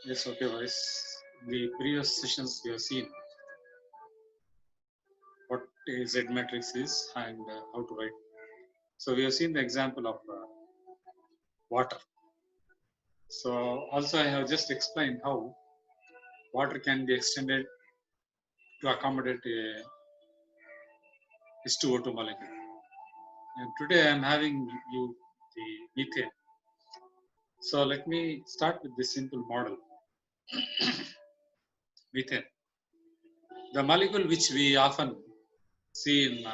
Yes, okay, boys. The previous sessions we have seen what a Z matrix is and how to write. So we have seen the example of water. So also I have just explained how water can be extended to accommodate a H2O2 molecule. And today I am having you the methane. So let me start with this simple model. Methane. The molecule which we often see in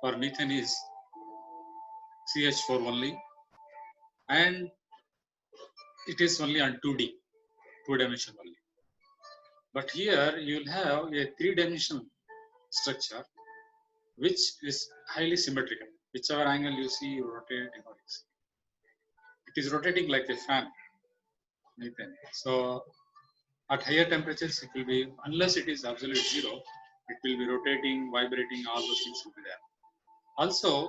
for methane is CH4 only, and it is only on 2D, 2-dimension only. But here you will have a 3-dimensional structure which is highly symmetrical. Whichever angle you see, you rotate, it is rotating like a fan. Methane. So at higher temperatures, it will be, unless it is absolute zero, it will be rotating, vibrating, all those things will be there. Also,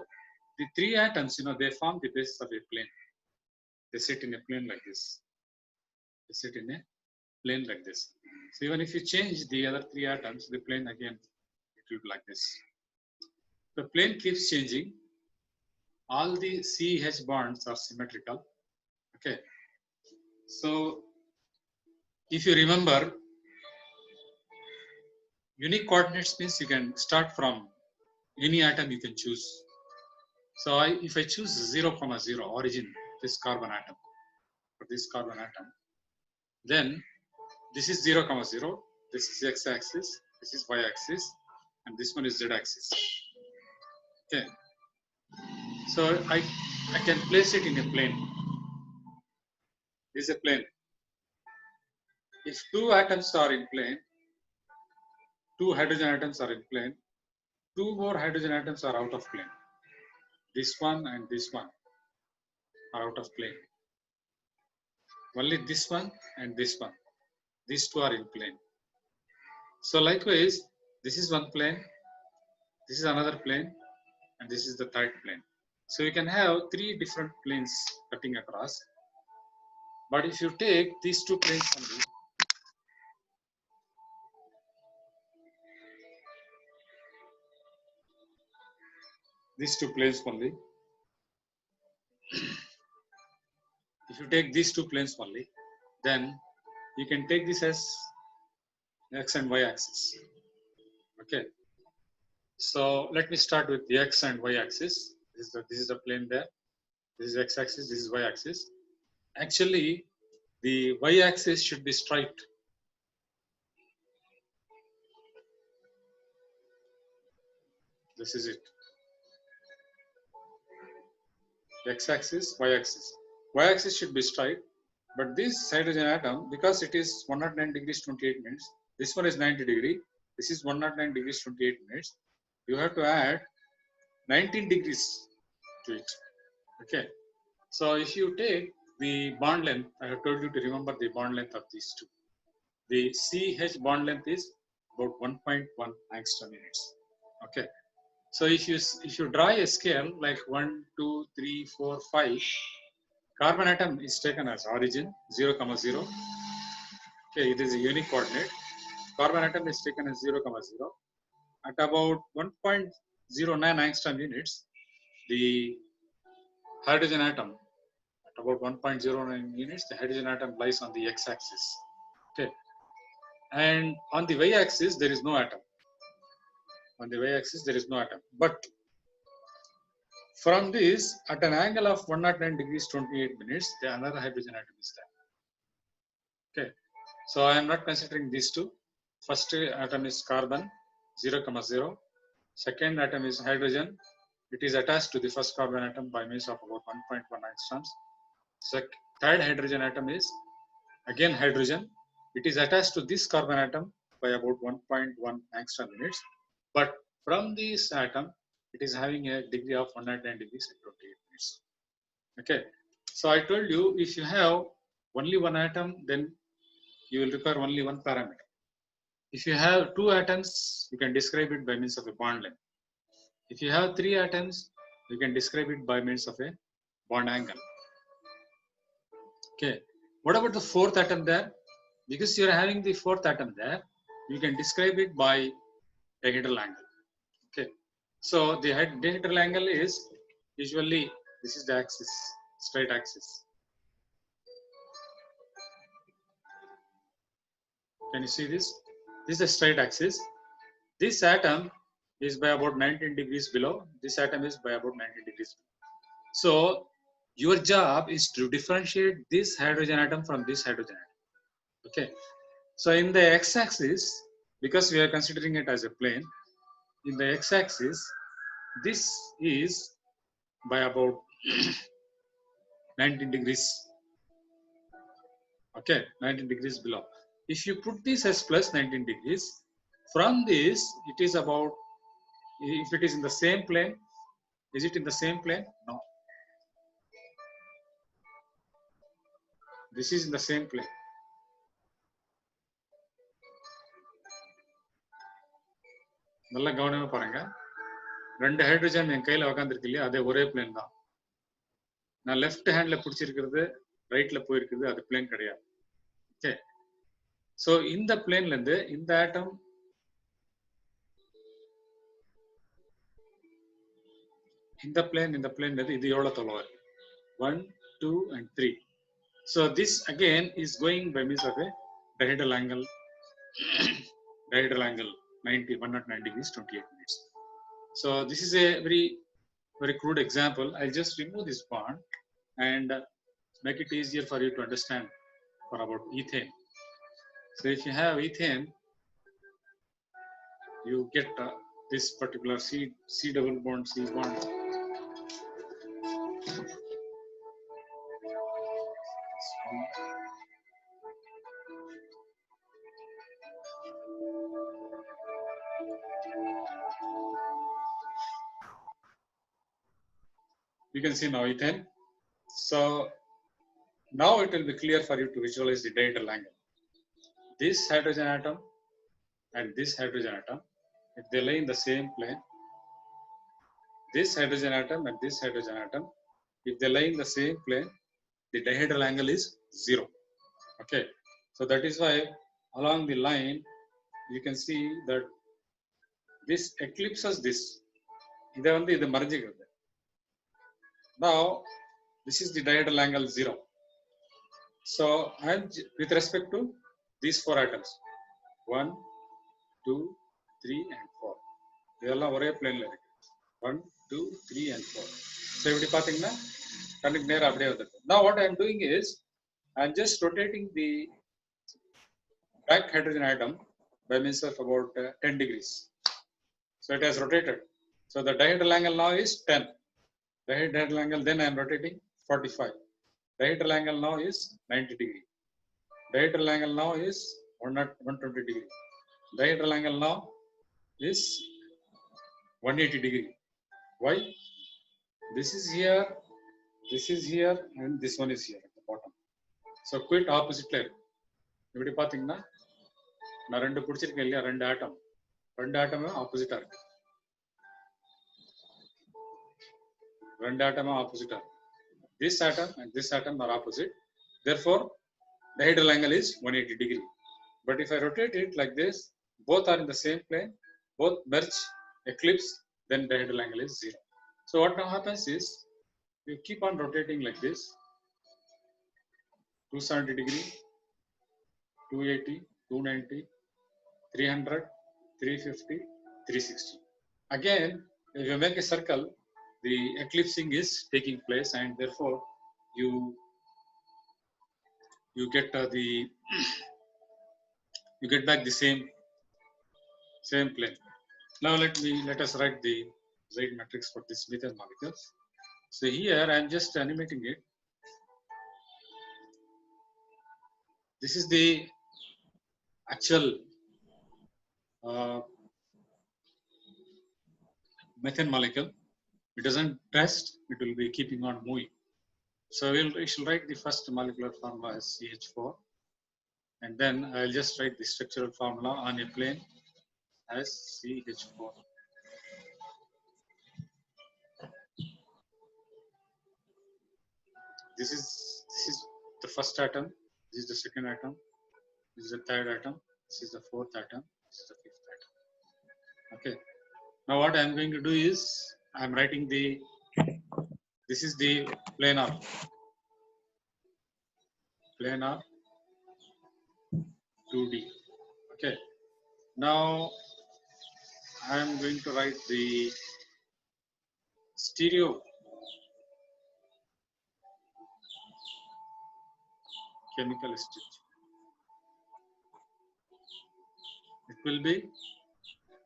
the 3 atoms, they form the basis of a plane. They sit in a plane like this. They sit in a plane like this. So even if you change the other 3 atoms, the plane again, it will be like this. The plane keeps changing. All the CH bonds are symmetrical. Okay. So if you remember, unique coordinates means you can start from any atom you can choose. So if I choose 0, 0, origin, this carbon atom, for this carbon atom, then this is 0, 0, this is x-axis, this is y-axis, and this one is z-axis. Okay. So I can place it in a plane. This is a plane. If 2 atoms are in plane, 2 hydrogen atoms are in plane, 2 more hydrogen atoms are out of plane. This one and this one are out of plane. Only this one and this one. These 2 are in plane. So likewise, this is one plane, this is another plane, and this is the third plane. So you can have 3 different planes cutting across. But if you take these 2 planes only, these 2 planes only, if you take these 2 planes only, then you can take this as x and y axis. Okay. So let me start with the x and y axis. This is the plane there. This is x axis. This is y axis. Actually, the y axis should be straight. This is it. X axis, y axis. Y axis should be straight, but this hydrogen atom, because it is 109 degrees 28 minutes, this one is 90 degree, this is 109 degrees 28 minutes. You have to add 19 degrees to it. Okay. So if you take the bond length, I have told you to remember the bond length of these 2. The CH bond length is about 1.1 angstrom units. Okay. So if you draw a scale like 1, 2, 3, 4, 5, carbon atom is taken as origin 0, 0. Okay, it is a unique coordinate. Carbon atom is taken as 0, 0. At about 1.09 angstrom units, the hydrogen atom, at about 1.09 units, the hydrogen atom lies on the x-axis. Okay, and on the y-axis there is no atom. On the y-axis there is no atom. But from this, at an angle of 109 degrees 28 minutes, the another hydrogen atom is there. Okay, so I am not considering these 2. First atom is carbon 0, 0. Second atom is hydrogen. It is attached to the first carbon atom by means of about 1.1 angstroms. Third hydrogen atom is again hydrogen. It is attached to this carbon atom by about 1.1 angstrom units. But from this atom, it is having a degree of 109 degrees and 28 minutes. Okay. So I told you, if you have only one atom, then you will require only one parameter. If you have 2 atoms, you can describe it by means of a bond length. If you have 3 atoms, you can describe it by means of a bond angle. Okay. What about the fourth atom there? Because you're having the fourth atom there, you can describe it by dihedral angle. Okay. So the dihedral angle is usually, this is the axis, straight axis. Can you see this? This is the straight axis. This atom is by about 19 degrees below. This atom is by about 19 degrees below. So your job is to differentiate this hydrogen atom from this hydrogen atom. Okay. So in the x-axis, because we are considering it as a plane, in the x-axis, this is by about 19 degrees. Okay, 19 degrees below. If you put this as plus 19 degrees, from this, it is about, if it is in the same plane, is it in the same plane? No. This is in the same plane. நல்லா கவனமா பாருங்க. ரெண்டு hydrogen என் கையில உட்காந்துருக்கு இல்லையா, அதே ஒரே plane தான். நான் லெஃப்ட் ஹேண்ட்ல பிடிச்சிருக்கிறது ரைட்ல போயிருக்குது, அது பிளேன் கிடையாது. ஓகே. ஸோ இந்த பிளேன்ல இருந்து இந்த ஆட்டம் இந்த பிளேன் இது எவ்வளவு தொலைவா இருக்கு? 1, 2 and 3. So this again is going by means of a dihedral angle 109 degrees 28 minutes. So this is a very crude example. I'll just remove this bond and make it easier for you to understand for about ethane. So if you have ethane, you get this particular C double bond, C bond. You can see now ethane. So now it will be clear for you to visualize the dihedral angle. This hydrogen atom and this hydrogen atom, if they lie in the same plane, this hydrogen atom and this hydrogen atom, if they lie in the same plane, the dihedral angle is 0. Okay, so that is why along the line you can see that this eclipses this. Now this is the dihedral angle 0. So and with respect to these four atoms, 1, 2, 3 and 4, இதெல்லாம் ஒரே பிளேன்ல இருக்கு. 1, 2, 3 and 4. So இப்படி பாத்தீங்கன்னா கண்ணுக்கு நேரா அப்படியே வந்துருக்கு. Now what I am doing is I am just rotating the back hydrogen atom by means of about 10 degrees. So it has rotated. So the dihedral angle now is 10. Dihedral angle, then I am rotating 45. Dihedral angle now is 90 degree. Dihedral angle now is 120 degree. Dihedral angle now is 180 degree. Why? This is here, and this one is here at the bottom. So quite opposite line. இப்படி பாத்தீங்கன்னா நான் ரெண்டு பிடிச்சிருக்கேன் இல்லையா, ரெண்டு ஆட்டமே ஆப்போசிட்டா இருக்கு. This atom and this atom are opposite. Therefore, the dihedral angle is 180 degree. But if I rotate it like this, both are in the same plane, both merge, eclipse, then the dihedral angle is 0. So what now happens is, you keep on rotating like this, 270 degree, 280, 290, 300, 350, 360. Again, if you make a circle, the eclipsing is taking place, and therefore you get you get back the same plane. Now let us write the Zeit matrix for this methane molecule. So here I am just animating it. This is the actual methane molecule. It doesn't rest, it will be keeping on moving. So we shall write the first molecular formula as CH4, and then I'll just write the structural formula on a plane as CH4. This is the first atom, This is the second atom. This is the third atom. This is the fourth atom. This is the fifth atom. Okay. Now what I am going to do is I am writing the. This is the planar 2D. Okay. Now I am going to write the stereo chemical structure. It will be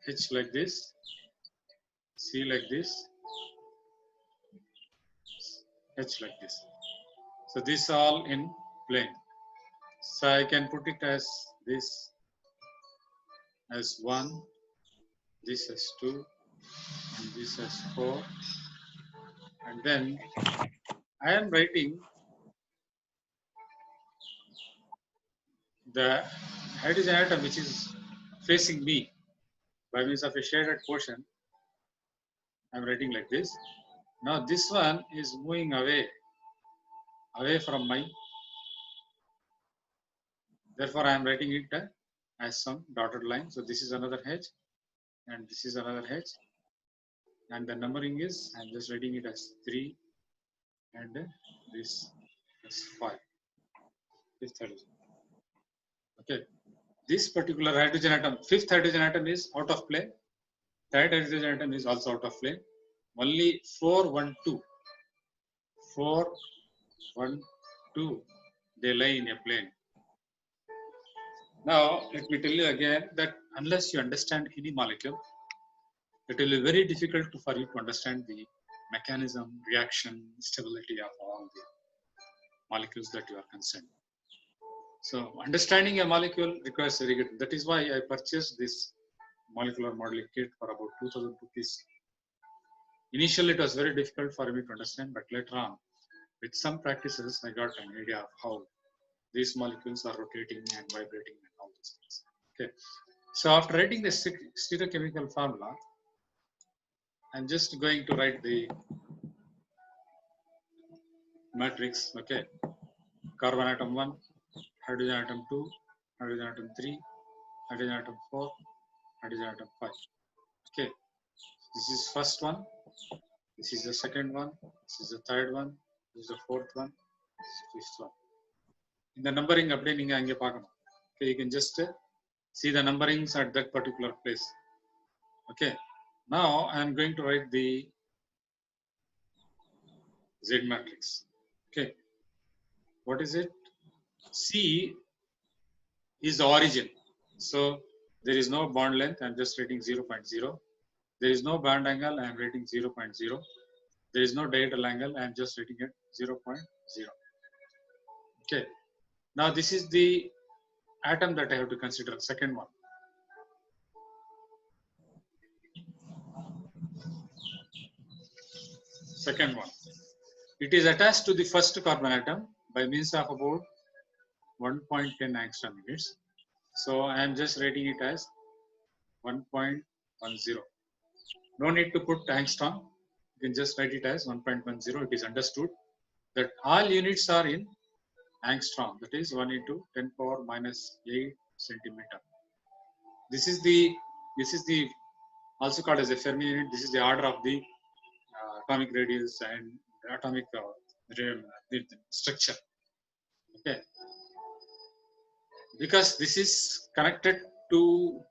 H like this, C like this, H like this. So this all in plane. So I can put it as this as 1, this as 2, and this as 4. And then I am writing the hydrogen atom which is facing me by means of a shaded portion. I am writing like this. Now this one is moving away from my. Therefore, I am writing it as some dotted line. So this is another H, and this is another H, and the numbering is I am just writing it as 3, and this is 5. Fifth hydrogen. Okay, this particular hydrogen atom, fifth hydrogen atom is out of play. Third hydrogen atom is also out of play. Only 4, 1, 2. 4, 1, 2. They lie in a plane. Now, let me tell you again that unless you understand any molecule, it will be very difficult for you to understand the mechanism, reaction, stability of all the molecules that you are concerned. So, understanding a molecule requires very good. That is why I purchased this molecular modeling kit for about 2,000 rupees. Initially, it was very difficult for me to understand, but later on, with some practices, I got an idea of how these molecules are rotating and vibrating and all these things. Okay. So after writing the stereochemical formula, I'm just going to write the matrix. Okay. Carbon atom 1, hydrogen atom 2, hydrogen atom 3, hydrogen atom 4, hydrogen atom 5. Okay. This is first one. This is the second one. This is the third one. This is the fourth one. This is the fifth one. In the numbering appdi neenga ange paakano. Okay, you can just see the numberings at that particular place. Okay. Now I am going to write the Z matrix. Okay. What is it? C is the origin. So there is no bond length. I am just writing 0.0. There is no bond angle. I am writing 0.0. There is no diagonal angle. I am just writing it 0.0. Okay. Now this is the atom that I have to consider. Second one. Second one. It is attached to the first carbon atom by means of about 1.10 angstrom units. So I am just writing it as 1.10. No need to put angstrom. You can just write it as 1.10. It is understood that all units are in angstrom. That is 1 into 10 power minus 8 centimeter. This is the also called as a Fermi unit. This is the order of the atomic radius and atomic structure. Okay, because this is connected to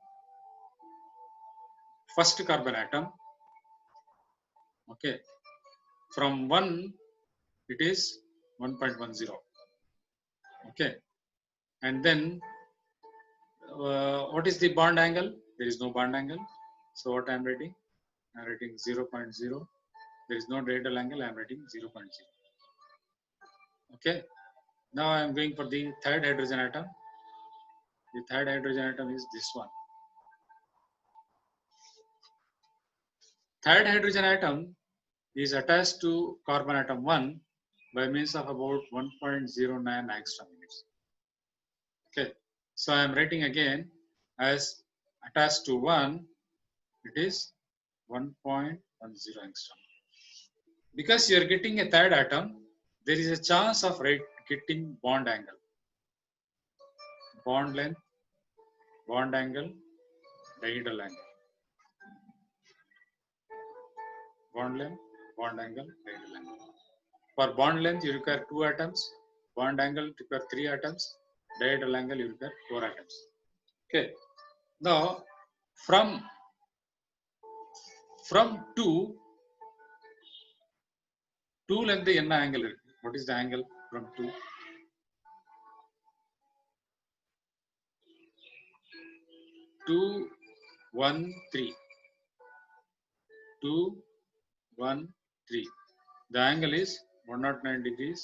first carbon atom. Okay, from 1 it is 1.10. Okay, and then what is the bond angle? There is no bond angle. So what I am writing? I am writing 0.0. There is no diagonal angle. I am writing 0.0. Okay. Now I am going for the third hydrogen atom. The third hydrogen atom is this one. Third hydrogen atom is attached to carbon atom 1 by means of about 1.09 angstrom units. Okay. So I am writing again as attached to 1, it is 1.10 angstrom. Because you are getting a third atom, there is a chance of getting bond angle. bond length, bond angle, dihedral angle. Bond length, bond angle, dihedral angle. For bond length, you require 2 atoms. Bond angle, you require 3 atoms. Dihedral angle, you require 4 atoms. Okay. Now, from 2 length என்ன angle இருக்கு? What is the angle from 2? 2, 1, 3. 2, 1, 3. The angle is 109 degrees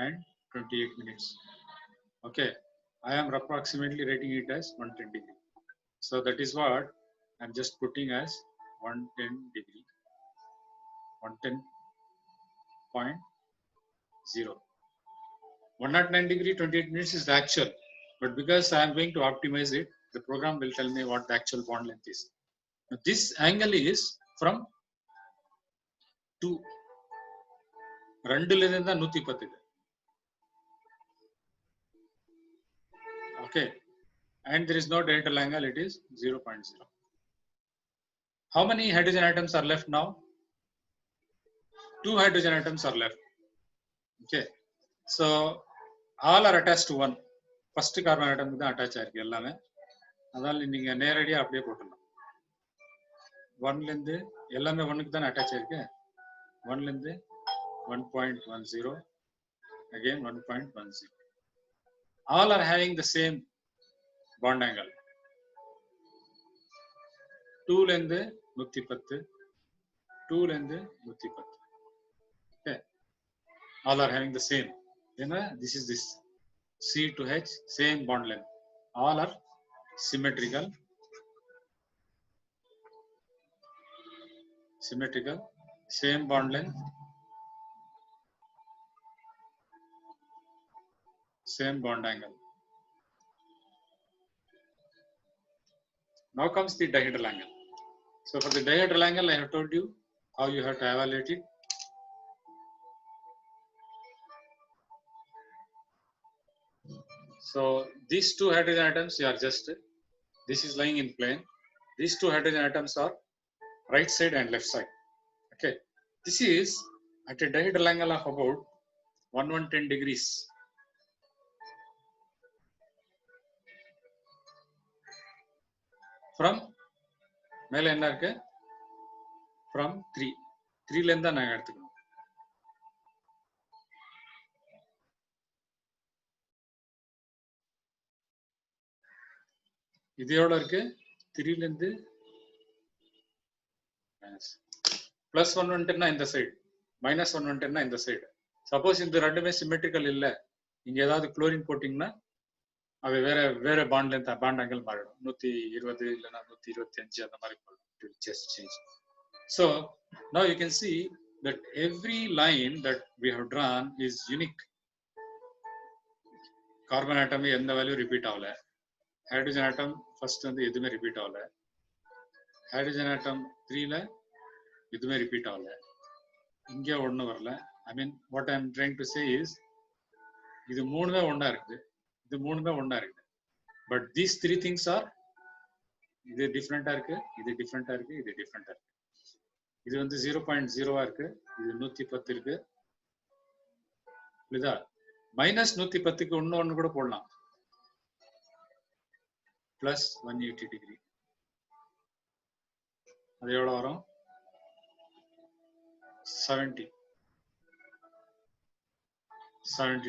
and 28 minutes. Okay. I am approximately rating it as 110 degree. So that is what I am just putting as 110 degree. 110.0. 109 degree 28 minutes is the actual, but because I am going to optimize it, the program will tell me what the actual bond length is. Now, this angle is from 2. 2 ல இருந்து 110. Okay, and there is no dihedral angle, it is 0.0. How many hydrogen atoms are left now? 2 hydrogen atoms are left. Okay, so all are attached to 1. First carbon atom தான் attach ஆயிருக்கு எல்லாமே. அதனால நீங்க நேரடியா அப்படியே போட்டுடலாம். 1 ல இருந்து எல்லாமே 1க்கு தான் அட்டாச் ஆயிருக்கு. 1 ல இருந்து 1.10, again 1.10. All are having the same bond angle. 2 ல இருந்து 110, 2 ல இருந்து 110. Okay, all are having the same. This is this C to H, same bond length. All are symmetrical. Same bond length, same bond angle. Now comes the dihedral angle. So for the dihedral angle, I have told you how you have to evaluate it. So these 2 hydrogen atoms, you are just, this is lying in plane. These 2 hydrogen atoms are right side and left side. Okay, this is at a dihedral angle of about 110 degrees. From மேல என்ன இருக்கு? From 3. 3 ல இருந்து நான் எடுத்துக்கணும். இது எவ்வளவு இருக்கு? 3 ல இருந்து plus 110 இந்த சைடு, minus 110 இந்த சைடு. சப்போஸ் இந்த ரெண்டுமே சிமெட்ரிக்கல் இல்ல, நீங்க ஏதாவது குளோரின் போட்டீங்கன்னா அது வேற பாண்ட் லென்த், பாண்ட் ஆங்கிள் மாறிடும். 120 இல்லனா 125 அந்த மாதிரி போடும். It will just change. So now you can see that every line that we have drawn is unique. Carbon atom எந்த வேல்யூ ரிப்பீட் ஆகல. ஹைட்ரஜன் ஆட்டம் ஃபர்ஸ்ட் வந்து எதுவுமே ரிப்பீட் ஆகல. ஹைட்ரஜன் ஆட்டம் 3 ல எதுவுமே ரிப்பீட் ஆகல. இங்க ஒண்ணு வரல. I mean what I am trying to say is இது மூணுமே ஒண்ணா இருக்குது. இது மூணுமே ஒண்ணா இருக்கு. But these 3 things are, இது டிஃபரெண்டா இருக்கு, இது டிஃபரெண்டா இருக்கு, இது டிஃபரெண்டா இருக்கு. இது வந்து 0.0 இருக்கு, இது 110 இருக்கு. புரியுதா? மைனஸ் 110க்கு ஒண்ணு கூட போடலாம். Plus 180 degree. அது எவ்வளவு வரும்? 70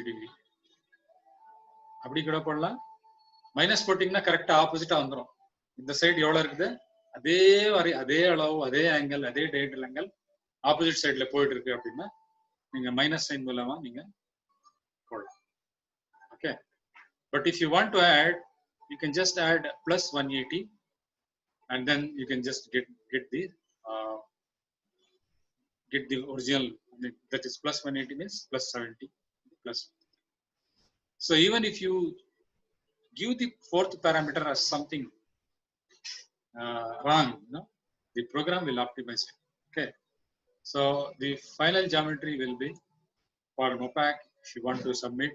டிகிரி. அப்படி கூட போடலாம். மைனஸ் போட்டீங்கன்னா கரெக்டா ஆப்போசிட்டா வந்துடும். இந்த சைடு எவ்வளவு இருக்குது, அதே அதே அளவு, அதே ஆங்கிள், அதே டயஹெட்ரல் ஆங்கிள் ஆப்போசிட் சைட்ல போயிட்டு இருக்கு அப்படின்னா நீங்க மைனஸ் சைன் மூலமா நீங்க போடலாம். Okay, but if you want to add, you can just add plus 180 and then you can just get the original, that is plus 180 means plus 70 plus. So even if you give the fourth parameter as something wrong, the program will optimize it. Okay, so the final geometry will be for MOPAC. If you want to submit,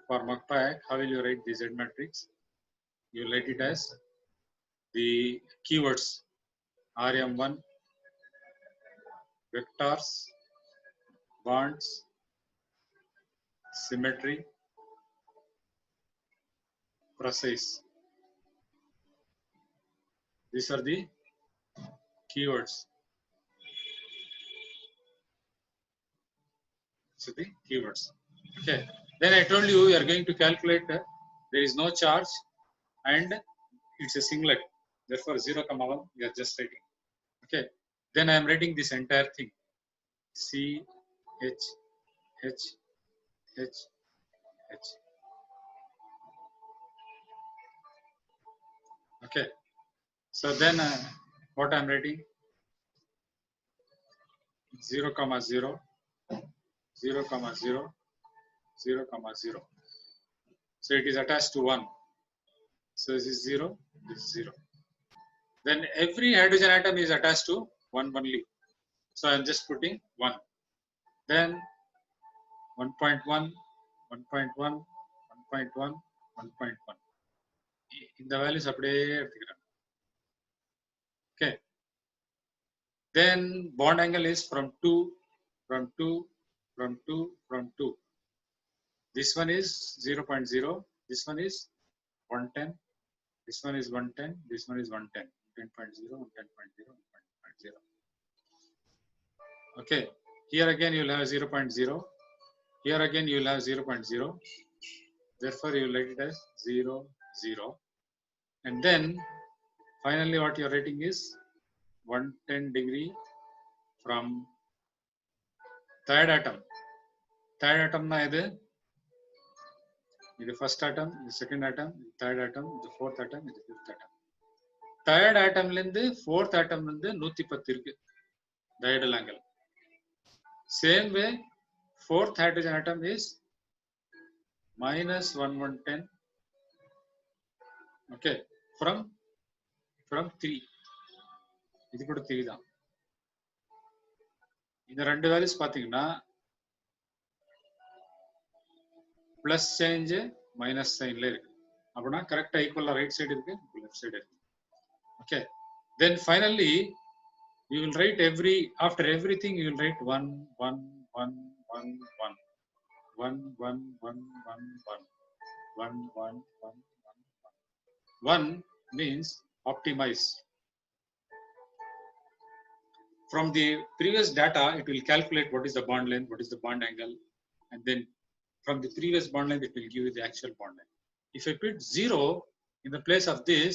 for MUPAC, how will you write the Z matrix? You write it as the keywords RM1, vectors, bonds, symmetry, precise. These are the keywords. So the keywords. Okay. Then I told you are going to calculate. There is no charge, and it's a singlet. Therefore, 0,1 you are just writing. Okay. Then I am writing this entire thing. C H H H H. Okay. So then what I am writing? 0, 0, 0, 0, 0, 0. So it is attached to 1. So this is 0, this is 0. Then every hydrogen atom is attached to 1 only. So I am just putting 1. Then 1.1, 1.1, 1.1, 1.1. In the values அப்படியே. Okay. Then bond angle is from 2, from 2, from 2, from 2. This one is 0.0. This one is 110. This one is 110. This one is 110. 10.0, 110.0, 110.0. Okay. Here again you will have 0.0. Here again you will have 0.0. Therefore you will write it as 0, 0. And then finally what you are writing is 110 degree from third atom. Third atom na idu the first atom, the second atom, the third atom, the fourth atom, the fifth atom. Third atom linde fourth atom linde 110 irukku diagonal angle. Same way fourth hydrogen atom is minus 1110. Okay, from 3. இது கூட 3 தான். இந்த ரெண்டு values பாத்தீங்கன்னா plus change minus சைன்ல இருக்கு. அப்படின்னா கரெக்டா ஈக்குவலா ரைட் சைடு இருக்கு, லெஃப்ட் சைடு இருக்கு. Okay. Then finally you will write after everything you will write 1, 1, 1, 1, 1, 1, 1, 1, 1, 1, 1, 1, 1, 1. 1 means optimize. From the previous data, it will calculate what is the bond length, what is the bond angle, and then from the previous bond length, it will give you the actual bond length. If I put 0 in the place of this,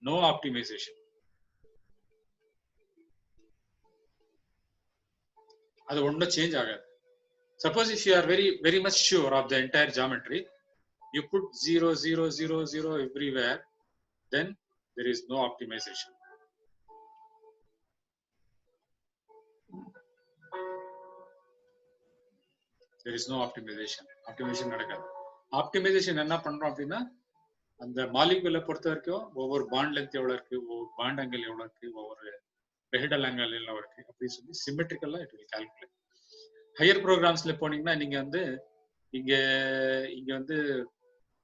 no optimization. அது ஒன்றும் change ஆகாது. Suppose if you are very much sure of the entire geometry, you put 0, 0, 0, 0 everywhere, then there is no optimization. There is no optimization. Optimization நடக்காது. Optimization என்ன பண்றோம் அப்படின்னா அந்த மாலிகுலை பொறுத்த வரைக்கும் ஒவ்வொரு பாண்ட் லென்த் எவ்வளவு இருக்கு, ஒவ்வொரு பாண்ட் ஆங்கிள் எவ்வளவு இருக்கு, ஒவ்வொரு பெஹிடல் ஆங்கிள் எவ்வளவு இருக்கு அப்படின்னு சொல்லி சிமெட்ரிக்கலா இட் வில் கால்குலேட். ஹையர் ப்ரோக்ராம்ஸ்ல போனீங்கன்னா நீங்க வந்து இங்க வந்து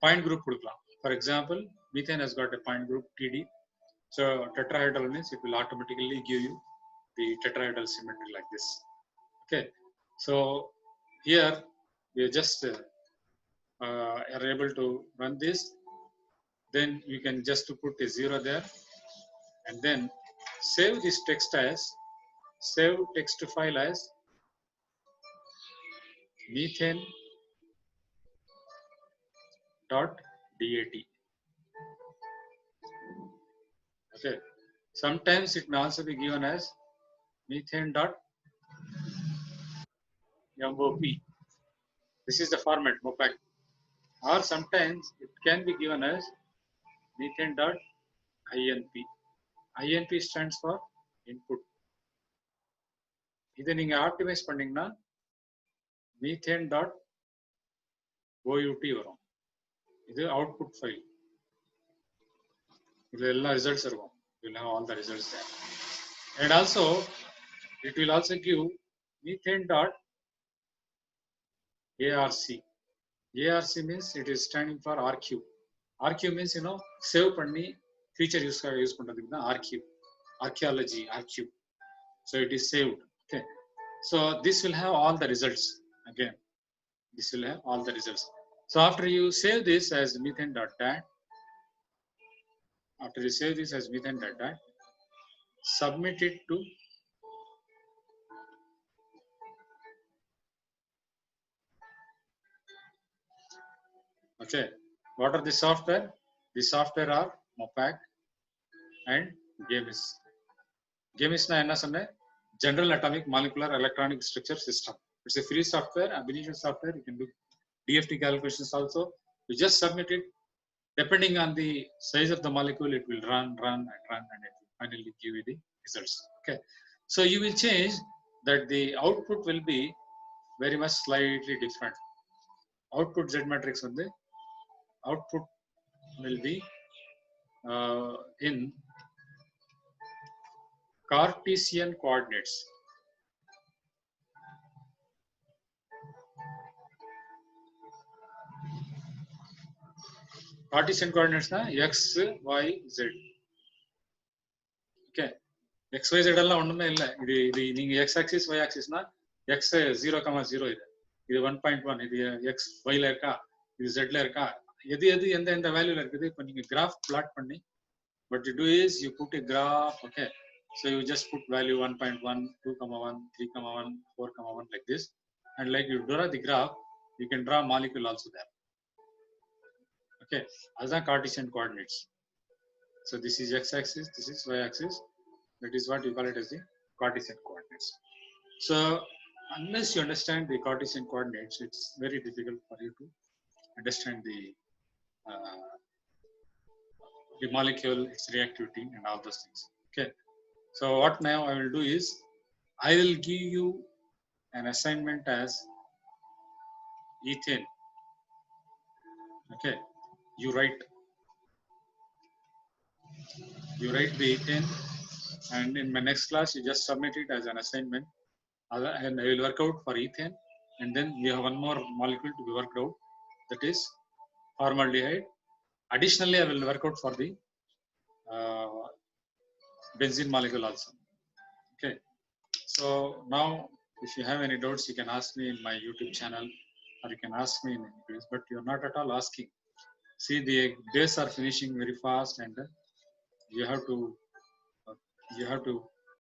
பாயிண்ட் குரூப் கொடுக்கலாம். For example methane has got a point group TD. So tetrahedral means it will automatically give you the tetrahedral symmetry like this. Okay. So here we just are able to run this. Then you can just put a 0 there and then save this text as save text file as methane dot dat. Okay. Sometimes it may also be given as methane dot MOP. This is the format MOPAC. Or sometimes it can be given as methane dot INP. INP stands for input. இதை நீங்க optimise பண்ணீங்கன்னா methane dot OUT வரும். இது output file. இதுல எல்லா results இருக்கும். You will have all the results there. And also it will also give methane dot ARC. ARC means it is standing for RQ. RQ means save panni feature use பண்றதுக்கு தான் RQ. Archaeology RQ. So it is saved. Okay. So this will have all the results again. This will have all the results. So after you save this as methane.dat, submit it to okay. What are the software? The software are MOPAC and GAMIS. GAMIS na enna sonne? General Atomic Molecular Electronic Structure System. It's a free software, Abination software. You can do DFT calculations also. You just submit it. Depending on the size of the molecule, it will run, and it will finally give you the results. Okay. So you will change that the output will be very much slightly different. Output Z matrix on the output will be in Cartesian coordinates. Cartesian coordinates na x, y, z. Okay. X, y, z alla onnume illa. Idu neenga x axis, y axis na x 0,0 idu. Idu 1.1 idu x y la irka, idu z la irka. எது எந்த வேல்யூல இருக்குது இப்போ நீங்க graph plot பண்ணி what you do is you put a graph. Okay, so you just put value 1.1, 2,1, 3,1, 4,1 like this, and like you draw the graph, you can draw molecule also there. Okay, as a Cartesian coordinates. So this is x-axis, this is y-axis. That is what you call it as the Cartesian coordinates. So unless you understand the Cartesian coordinates, it's very difficult for you to understand the molecule, its reactivity, and all those things. Okay. So what now I will do is I will give you an assignment as ethane. Okay. You write the ethane, and in my next class you just submit it as an assignment, and I will work out for ethane, and then we have one more molecule to be worked out, that is formaldehyde. Additionally, I will work out for the benzene molecule also. Okay. So now, if you have any doubts, you can ask me in my YouTube channel, or you can ask me in English, but you're not at all asking. See, the days are finishing very fast, and you have to